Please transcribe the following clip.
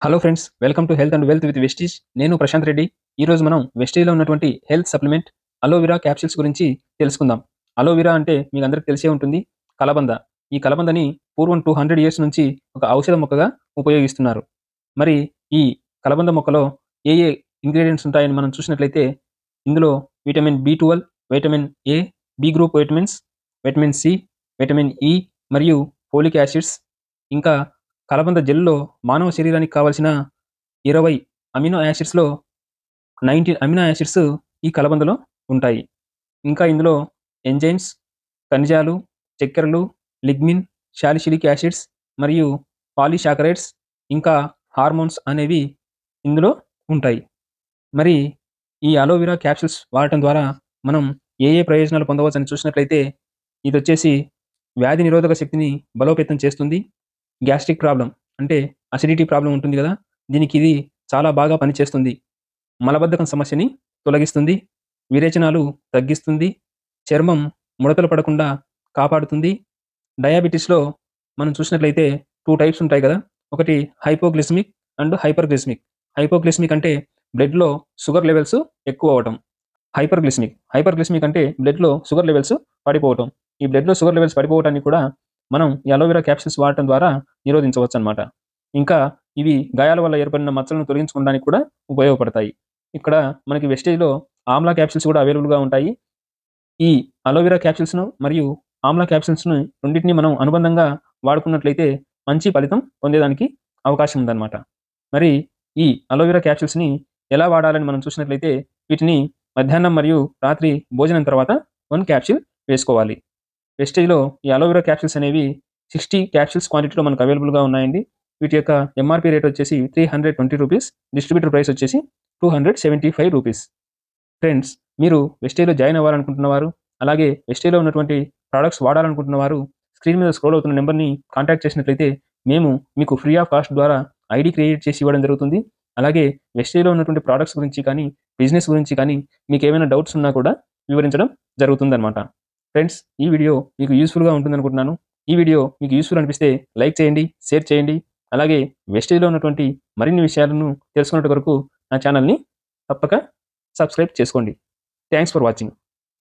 Hello friends, welcome to health and wealth with Vestige. నేను ప్రశాంత్ రెడ్డి. ఈరోజు మనం వెస్టీజ్లో ఉన్నటువంటి హెల్త్ సప్లిమెంట్ అలోవెరా క్యాప్సిల్స్ గురించి తెలుసుకుందాం. అలోవెరా అంటే మీకు అందరికీ తెలిసే ఉంటుంది, కలబంద. ఈ కలబందని పూర్వం 200 ఇయర్స్ నుంచి ఒక ఔషధ మొక్కగా ఉపయోగిస్తున్నారు. మరి ఈ కలబంద మొక్కలో ఏ ఏ ఇంగ్రీడియంట్స్ ఉంటాయని మనం చూసినట్లయితే ఇందులో విటమిన్ బి12, vitamin A, B group vitamins, vitamin C, vitamin E మరియు ఫోలిక్ యాసిడ్స్, ఇంకా కలబంద జెల్‌లో మానవ శరీరానికి కావాల్సిన 20 అమినో యాసిడ్స్‌లో 19 అమినో యాసిడ్స్ ఈ కలబందలో ఉంటాయి. ఇంకా ఇందులో ఎంజైమ్స్, ఖనిజాలు, చక్కెరలు, లిగ్నిన్, సాలిసిలిక్ యాసిడ్స్ మరియు పాలీసాకరైడ్స్, ఇంకా హార్మోన్స్ అనేవి ఇందులో ఉంటాయి. మరి ఈ అలోవెరా క్యాప్సూల్స్ వాడటం ద్వారా మనం ఏ ఏ ప్రయోజనాలు పొందవచ్చని చూసినట్లయితే ఇదొచ్చేసి వ్యాధి నిరోధక శక్తిని బలోపేతం చేస్తుంది. గ్యాస్ట్రిక్ ప్రాబ్లమ్ అంటే అసిడిటీ ప్రాబ్లమ్ ఉంటుంది గదా! దీనికి ఇది చాలా బాగా పనిచేస్తుంది. మలబద్ధకం సమస్యని తొలగిస్తుంది. విరేచనాలు తగ్గిస్తుంది. చర్మం ముడతలు పడకుండా కాపాడుతుంది. డయాబెటిస్‌లో మనం చూసినట్లయితే 2 టైప్స్ ఉంటాయి గదా! ఒకటి హైపోగ్లిసిమిక్ అండ్ హైపర్‌గ్లిసిమిక్. హైపోగ్లిసిమిక్ అంటే బ్లడ్‌లో షుగర్ లెవెల్స్ ఎక్కువ అవ్వటం. హైపర్‌గ్లిసిమిక్ అంటే బ్లడ్‌లో షుగర్ లెవెల్స్ పడిపోవటం. ఈ బ్లడ్‌లో షుగర్ లెవెల్స్ పడిపోవటాన్ని కూడా మనం ఈ అలోవెరా క్యాప్సూల్స్ వాడటం ద్వారా నిరోధించవచ్చనమాట. ఇంకా ఇవి గాయాల వల్ల ఏర్పడిన మచ్చలను తొలగించుకోవడానికి కూడా ఉపయోగపడతాయి. ఇక్కడ మనకి వెస్టేజ్‌లో ఆమ్లా క్యాప్సూల్స్ కూడా అవైలబుల్‌గా ఉంటాయి. ఈ అలోవెరా క్యాప్సూల్స్‌ను మరియు ఆమ్లా క్యాప్సూల్స్‌ని రెండిటిని మనం అనుబంధంగా వాడుకున్నట్లయితే మంచి ఫలితం పొందేదానికి అవకాశం ఉందన్నమాట. మరి ఈ అలోవెరా క్యాప్సూల్స్‌ని ఎలా వాడాలని మనం చూసినట్లయితే వీటిని మధ్యాహ్నం మరియు రాత్రి భోజనం తర్వాత 1 క్యాప్సూల్ వేసుకోవాలి. వెస్టేజ్‌లో ఈ అలోవెరా క్యాప్సూల్స్ అనేవి 60 క్యాప్సూల్స్ క్వాంటిటీలో మనకు అవైలబుల్‌గా ఉన్నాయండి. వీటి యొక్క ఎంఆర్‌పీ రేట్ వచ్చేసి రూ. 320. డిస్ట్రిబ్యూటర్ ప్రైస్ వచ్చేసి రూ. 275. ఫ్రెండ్స్, మీరు వెస్టేజ్‌లో జాయిన్ అవ్వాలనుకుంటున్నవారు, అలాగే వెస్టేజ్‌లో ఉన్నటువంటి ప్రొడక్ట్స్ వాడాలనుకుంటున్నవారు స్క్రీన్ మీద స్క్రోల్ అవుతున్న నంబర్‌ని కాంటాక్ట్ చేసినట్లయితే మేము మీకు ఫ్రీ ఆఫ్ కాస్ట్ ద్వారా ఐడీ క్రియేట్ చేసి ఇవ్వడం జరుగుతుంది. అలాగే వెస్టేజ్‌లో ఉన్నటువంటి ప్రొడక్ట్స్ గురించి కానీ, బిజినెస్ గురించి కానీ మీకేమైనా డౌట్స్ ఉన్నా కూడా వివరించడం జరుగుతుందనమాట. ఫ్రెండ్స్, ఈ వీడియో మీకు యూజ్‌ఫుల్‌గా ఉంటుందనుకుంటున్నాను. ఈ వీడియో మీకు యూజ్‌ఫుల్ అనిపిస్తే లైక్ చేయండి, షేర్ చేయండి. అలాగే వెస్టేజ్‌లో ఉన్నటువంటి మరిన్ని విషయాలను తెలుసుకునేంత వరకు నా ఛానెల్‌ని తప్పక సబ్స్క్రైబ్ చేసుకోండి. Thanks for watching.